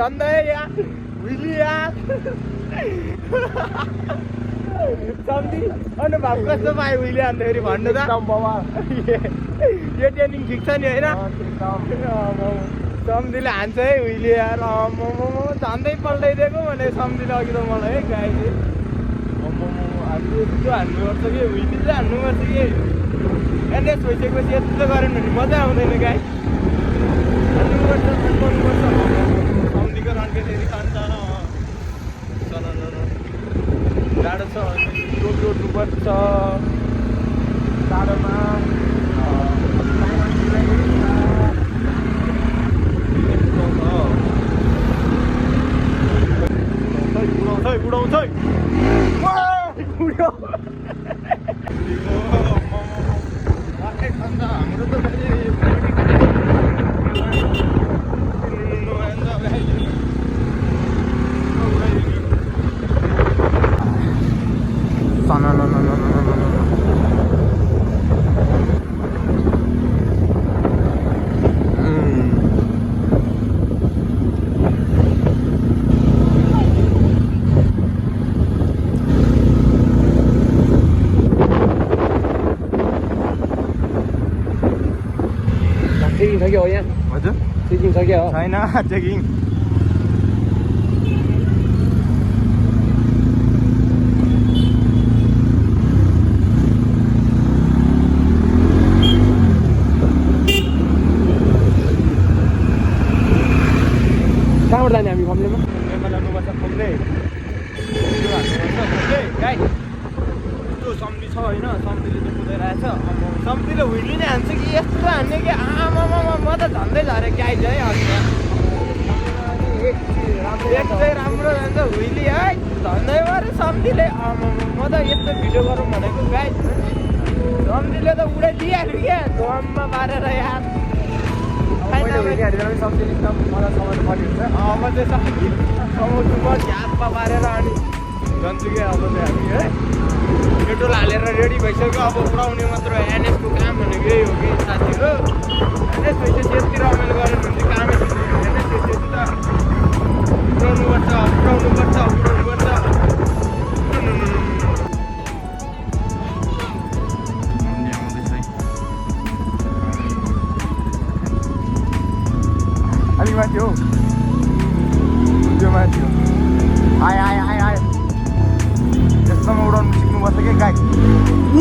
झन्डै यार हुइली यार सम्झी अनुभव कस्तो पायो उहिले अन्तखेरि भन्नु त यो ट्रेनिङ ठिक छ नि होइन सम्झीले हान्छ है उहिले यार झन्डै पल्टाइदिएको भने सम्झीले अघि त मलाई है गाईले हान्नुपर्छ कि उहिले चाहिँ हान्नुपर्छ कि एनएस भइसकेपछि यस्तो गऱ्यो भने मजा आउँदैन गाई हान्नुपर्छ सम्झीको रन्के फेरि खान्छ जाडो छ रोड्नुपर्छ जाडोमा उडाउँछ उड्यो हाम्रो त चेकिङ छ कि हो यहाँ हजुर चेकिङ छ क्या हो छैन चेकिङ कहाँबाट जाने हामी फम्लेमा ल्याउनुपर्छ फम्ले गाई यस्तो सम्झी छ होइन सम्झीले चाहिँ कुदाइरहेछ सम्झीले हुइली नै हान्छ कि यस्तो हान्ने कि आमामा म त झन्डै झरे गाई है यस्तै राम्रो जान्छ हुइली है झन्डै मारे सम्झीले आमामा म त यस्तो भिडियो गरौँ भनेको गाई सम्झीले त उडाइदिइहाल्यो क्या धुवाममा पारेर यार अब चाहिँ समुद्रमा झ्यापमा पारेर अनि जान्छु क्या अब चाहिँ हामी है पेट्रोल हालेर रेडी भइसक्यो अब उडाउने मात्र एनएसको काम भनेको यही हो कि साथीहरू एनएस भइसकेपछि यति रमाइलो गर्नु भने चाहिँ कामै छैन एनएस भइसकेपछि त उडाउनुपर्छ हामी माथि हो